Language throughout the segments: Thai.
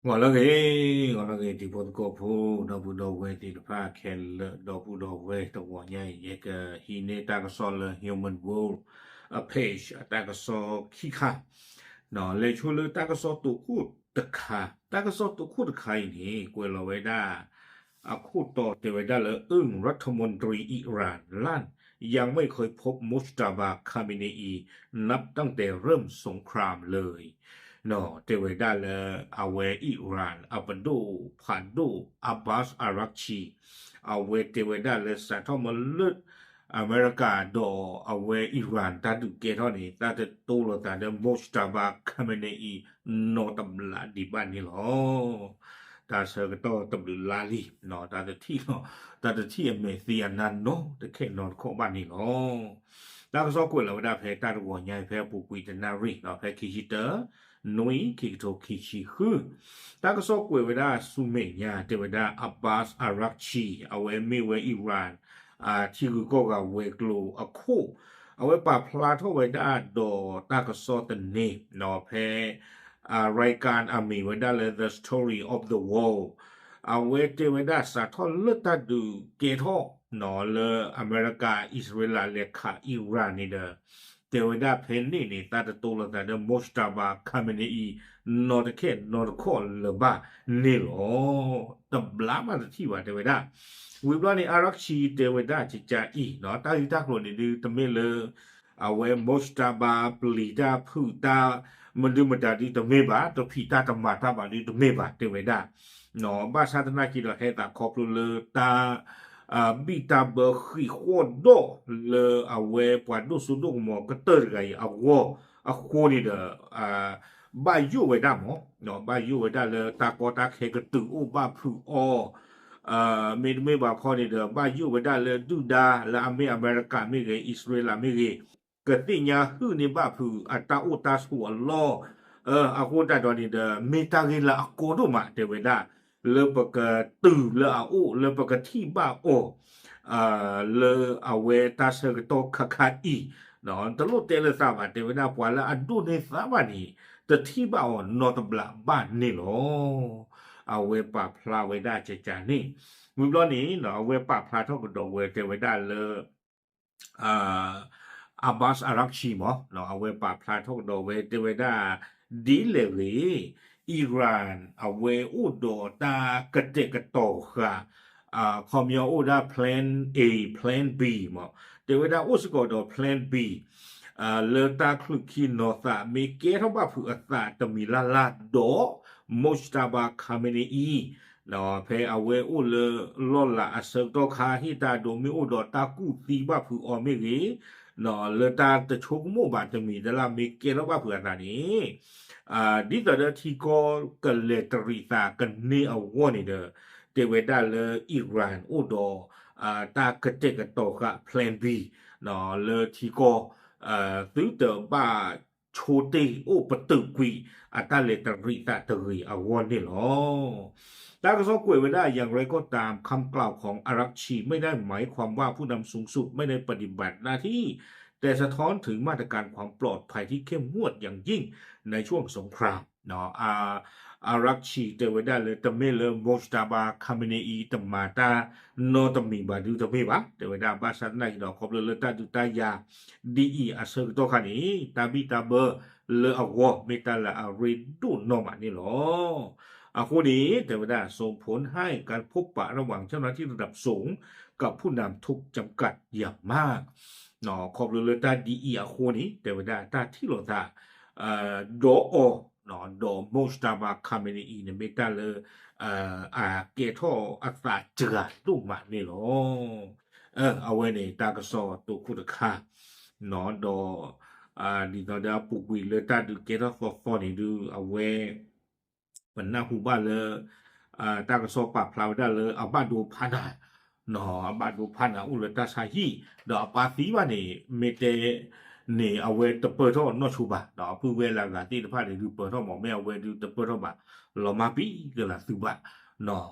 我那个地方国铺，那不到位地方看了，那不到位的我伢一个，现在大个说了 human world a page，大个说去看，那来出了大个说读库的看，大个说读库的看呢，过了为daคู่ต่อเทวดาและรัฐมนตรีอิหร่านลั่นยังไม่เคยพบมุสตาบาคาเมเนอีนับตั้งแต่เริ่มสงครามเลย No, te voy a dar a we Iran, a Badu, Padu, Abbas Arakchi, a we te voy a dar saทอมลึกอเมริกาดอเอาเวอิหร่านตาดุเกตอนี่ตาจะตูโลตาเดมอสตาบาคาเมเนอีโนตัมลาดิบานี่หรอตาเซอร์กโตตัมลุลาลีเนาะตาจะที่เนาะตาจะที่อเมเซียนันเนาะแต่แค่นอนโคบ้านนี่หรอตาก็ซอกวยแล้วว่าเพตาตัวใหญ่เพปูกุยจะนารีเนาะเพคิชิเตอร์ นุยคิกโตคิชิคือตากสอกเวเวดาสุเมญาเทวดาอับบาสอารักชีเอาไว้ไม่เวอิหร่านที่คือก็กับเวกโลอะคูเอาไว้ปาพลาทเวดาดอตากสอตันเนนอเพรายการอามีเวดาเลย The Story of the World เอาไว้เทวดาสาทอเลือดตาดูเกทอนอเลอเมริกาอิสราเอลเลขาอิหร่านนี่เด้อ เทวดาเพนนี่นี่ตาตะตูละตาเดมอสตาบาคาเมเนอีนอตเคนอตคอลเลบานี่หรอตบลามาที่ว่าเทวดาวิบลานี่อารักชีเทวดาจิจาอีเนาะตาอยู่ตากลนี่ดูตะเมเลเอาไว้มอสตาบาปลีดาพูตามันดูมันดาดีตะเมบาตะพีตาตะมาตาบาดีตะเมบาเทวดาเนาะบาชาตนาคิดว่าเฮตาคอปลุเลตา bita berhi khodo le awe padu suduk mo keter gai awo akho ni da ba yu we da mo no ba yu we da le ta ko ta khe ke tu u ba phu o me ba kho ni da ba yu we da le du da la ame america me ge israel me ge ke ti nya hu ni ba phu ata u ta su allah akho da do ni da me ta ge la akko do ma de we da le pa ka tu le a u le pa ka thi ba o le awe ta se to kha i no to lo te le sa ba te na pwa la adu ne sa ba ni te thi ba o no to bla ba ni lo awe pa phla we da che cha ni mu lo ni no awe pa phla tho ko do we te we da le Abbas Arakchi mo no awe pa phla tho ko do we te we da di le we Iran awe u do ta ka te ka to kha คอมยอโอดา plan A plan B มั้งเดี๋ยวดาอุสกอด plan B เลตาคลุกินอตามีเกทบาผู้อัตาตมีลาลาโดมอสตาบาคาเมเนอีเนาะเพอเวอุเลลอลาอเซโตคาฮิตาโดมิอุดอตากูตีบาผู้อเมเกเนาะเลตาตะชกโมบาตมีดลามีเกทบาผู้อัตานี้ดิตาเดที่ก็กเลตริตากันเนอวอนี่เดอเทวดาเลอิหร่านอุดอตากระเจกโตกะ plan B เนาะเลที่ก็ตื้อเตอบ้าโชติโอปตึกวีตาเลตริตาตรีอาวอนนี่หรอตากระสอบกวยไว้ได้อย่างไรก็ตามคำกล่าวของอารักชีไม่ได้หมายความว่าผู้นำสูงสุดไม่ได้ปฏิบัติหน้าที่แต่สะท้อนถึงมาตรการความปลอดภัยที่เข้มงวดอย่างยิ่งในช่วงสงครามเนาะอารักชีเตวดาเลตเมเลมอสตาบาคาเมเนอีตมาตาโนตมีบาดูตเมบาเตวดาบาสันไนดอกคอบเลตาดุตายาดีอีอาเซอร์โตคานีตาบิตาเบเลอวอเมตาลาอาริดูโนมานี่หรอคู่นี้เทวดาส่งผลให้การพบปะระหว่างเจ้าหน้าที่ระดับสูงกับผู้นำถูกจำกัดอย่างมากเนาะขอบเลตาดีอีคู่นี้เทวดาตาที่โลตาโดโอเนาะโดมอสตาบาคาเมเนอีเนี่ยเมตาเลเกโทอัตราเจือลูกมานี่หรอเอาไว้ในตากระสอตัวคุตค่าเนาะโดดีตอนเดียวปุกวิเลตาดูเกโทฟอนี่ดูเอาไว้ปันหน้าหูบ้านเลยตากระสอปากพลาวได้เลยเอาบ้านดูพันเนาะบ้านดูพันอุลตาชาฮีเดอปาสีว่านี่เมเตนี่เอาไว้ตะเปิดท่อนอชูบะดอกผู้เวลากาที่ตะพาได้ดูเปิดท่อหมอแมวเวดูตะเปิดท่อบะเรามาปีก็ละสุบะเนาะ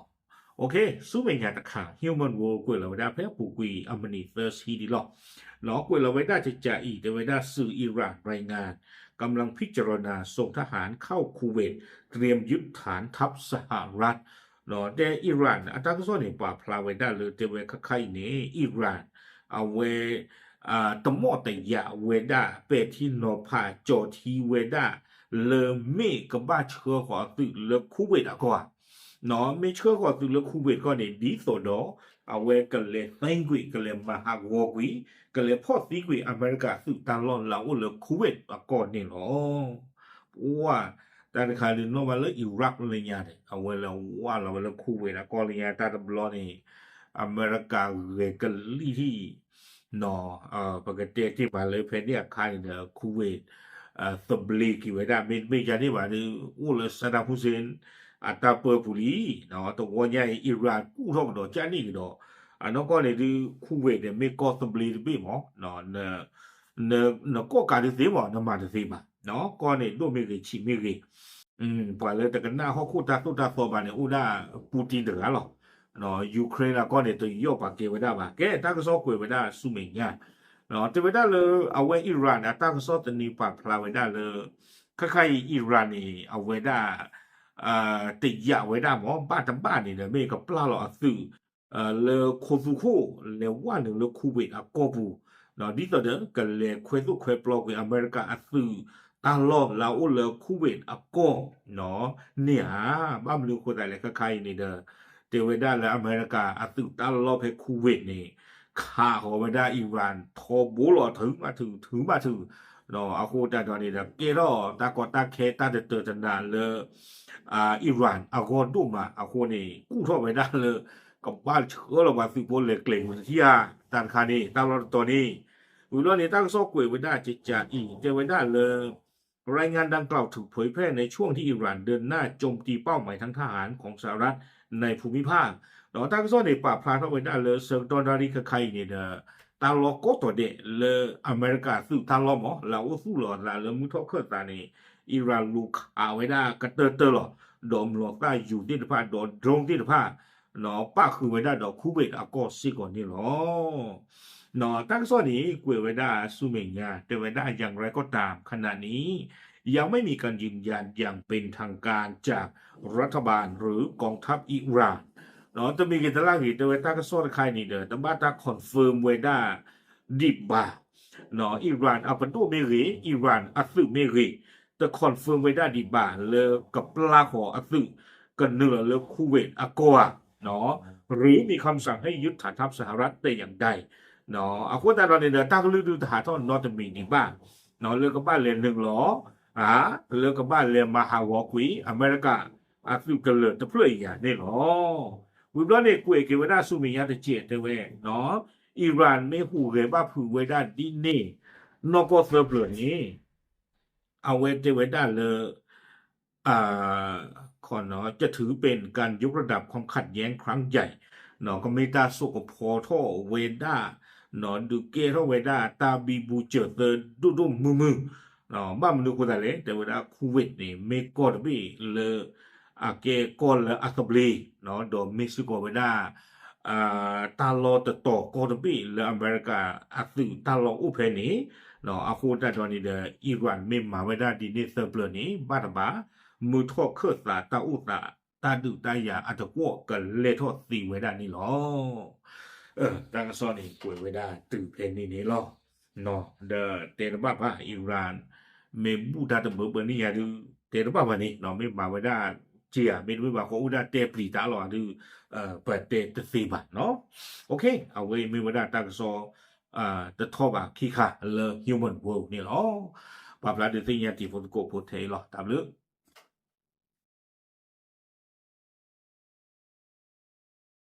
โอเคสู้เป็นงานตะขา human world กวยเราได้เพื่อปูกุยอเมริเตอร์ซีดีหรอกเนาะกวยเราไว้ได้จะอีแต่ไว้ได้สื่ออิหร่านรายงาน กำลังพิจารณาส่งทหารเข้าคูเวตเตรียมยึดฐานทัพสหรัฐเนาะแต่อิหร่านอัตราก็ส่วนนี่ป่าพลาเวด้าเลยเตเวคไข่นี่อิหร่านเอาเวตมอแต่ยาเวด้าเปที่นอพาจอทีเวด้าเลเมกบ้าเชื่อขอตึกเลคูเวตอะก็เนาะไม่เชื่อขอตึกเลคูเวตก็เนี่ยดีสุดเนาะเอาเวกันเลยแตงกุยกันเลยมาหากวกุยกันเลยพอตีกุยอเมริกาสึกตาลอนเราเลคูเวตอะก็เนี่ยเนาะว่าแต่ในคราวนี้นมาเลยอิรักเลยเนี่ยเอาเวลาว่าเราเลยคูเวตอะก็เลยเนี่ยแต่ตบล้อนี่อเมริกาเวกันลี่ที่เนาะปกติที่มาเลยเพนเนี่ยใครเนี่ยคูเวตสบลีกิเวด้าไม่ใช่ที่ว่านี่อู้เลยซาดามุสเซนอาตาเปอร์ปุลีเนาะตัววันใหญ่อิหร่านกู้ท่องดอกจานี่ดอกน้องก็เลยดูคูเวตเนี่ยไม่ก็สบลีไปมั้งเนาะเนก็การที่เสียมั้งน้ำมันที่เสียมั้งเนาะก็เนี่ยดูไม่กี่ชิไม่กี่ปล่อยเลยแต่กันหน้าเขาคู่ตาสู้ตาโซบานเนี่ยอู้ได้ปูตินเดือดหรอเนาะยูเครนละก็เนี่ยตัวย่อปากเกวด้าปะแกตั้งก็ซ้อกวยไว้ได้สู้ไม่ยากเนาะแต่เวลาเลยเอาไว้อิหร่านตั้งก็ซ้อตัวนี้ปากพลาไว้ได้เลยคล้ายๆอิหร่านนี่เอาไว้ได้ติดยาไว้ได้หมอบ้านทั้งบ้านนี่เนี่ยไม่กับปลาหรอกสื่อเลโคฟูโคเลว่าหนึ่งเลคูเวตอะก็บูเนาะดิต่อเด้อกันเลควสุควปลอกอเมริกาสื่อตาลอบลาวเลคูเวตอะก็เนาะเนี่ยบ้านมันคนแต่ละคล้ายๆนี่เด้อเทวดาและอเมริกาอัตุตาลอบให้คูเวตนี่ข่าของไม่ได้อิหร่านทอบุหลอถึงมาถึงเนาะอาคูแต่ตอนนี้นะเกล้อตากอตาเคตาเตอร์จันดาเลยอิหร่านอาโกนดุมาอาโคนี่กู้ท่อไม่ได้เลยกับบ้านเชื้อเรามาฟิโบเล็กเกล่งที่ยาตันคานี่ตั้งรถตัวนี้อุดรนี่ตั้งซอกกวยไว้ได้จิตจ่าอีเจไว้ได้เลยรายงานดังกล่าวถูกเผยแพร่ในช่วงที่อิหร่านเดินหน้าโจมตีเป้าหมายทั้งทหารของสหรัฐในภูมิภาคเราตั้งซ่อนในป่าพลาดเข้าไปได้เลยเซิร์ฟตอนนาฬิกาใครเนี่ยเด้อตาลอก็ตัวเด็ดเลยอเมริกาสู้ตาลอหมอเราสู้หลอดละเลยมุทอเคอร์ตานี่อิหร่านลูกเอาไว้ได้กระเตอร์หรอดอมหลอกได้อยู่ที่ผ้าดอดรงที่ผ้าเนาะป้าคือไว้ได้ดอกคูเวตอากอสิก่อนนี่หรอเนาะตั้งซ่อนนี้กวยไว้ได้สู้เมียแต่ไว้ได้อย่างไรก็ตามขณะนี้ยังไม่มีการยืนยันอย่างเป็นทางการจากรัฐบาลหรือกองทัพอิหร่านเนาะจะมีกิจลักษณ์แต่ไว้ตั้งซ่อนใครนี่เด้อแต่บ้านตั้งคอนเฟิร์มไว้ได้ดิบบาเนาะอิหร่านเอาเป็นตัวเมรีอิหร่านอัสึเมรีแต่คอนเฟิร์มไว้ได้ดีบ่าเลยกับปลาขออัสึกันเนื้อเลยคูเวตอากอเนาะหรือมีคำสั่งให้ยึดฐานทัพสหรัฐแต่อย่างใดเนาะอาคุณตาเราเนี่ยตั้งฤดูทหารทอนนอตมีนี่บ้างเนาะเรื่องกับบ้านเรียนหนึ่งหรอเรื่องกับบ้านเรียนมหาวอกุยอเมริกาอัสึกันเลยแต่เพื่ออย่างนี่หรอวิบล้อเนี่ยกุยเกวด้าสุมียาตเจตเวเนาะอิหร่านไม่หูเรบ้าผูเวด้าดินนี่นอกก็เสือเปลือกนี้เอาเวเจเวด้าเลยอ่าขอเนาะจะถือเป็นการยกระดับความขัดแย้งครั้งใหญ่เนาะก็ไม่ตาสุกพอท่อเวด้าเนาะดูเกท่อเวด้าตาบีบูเจอเตอดุมมือเนาะบ้านมันดูคนแต่แต่เวลาคูเวตนี่ไม่กอดบีเลยเกกอลและอัตบลีเนาะโดเม็กซิโกเวด้าตาลอตโตกอดบีและอเมริกาอัตตาลออุเพนีเนาะอาคูดาดอนี่เดอิรันเมมมาเวด้าดินิเซอร์เปลนี่บาตบามือทอเคอร์ตาตาอุตาตาดุตายาอัตกัวกันเลทอตีเวด้านี่หรอตั้งซอนนี่ป่วยเวด้าตื่นเพลงนี่หรอเนาะเดเตระบ้าพะอิรันเมบูดาตเบอร์เบอร์นี่ยาดูเตระบ้าพะนี่เนาะเมมาเวด้าเจียเมดูว่าเขาอุดาเตปรีตาหรอดูเปิดเตตสีบาเนาะโอเคเอาไว้เมเวด้าตั้งซอthe top ขี้ค่ะ le human world นี่หรอปรับแล้วเดี๋ยวที่ยาติฝนโกโพเทหรอตามเรื่อง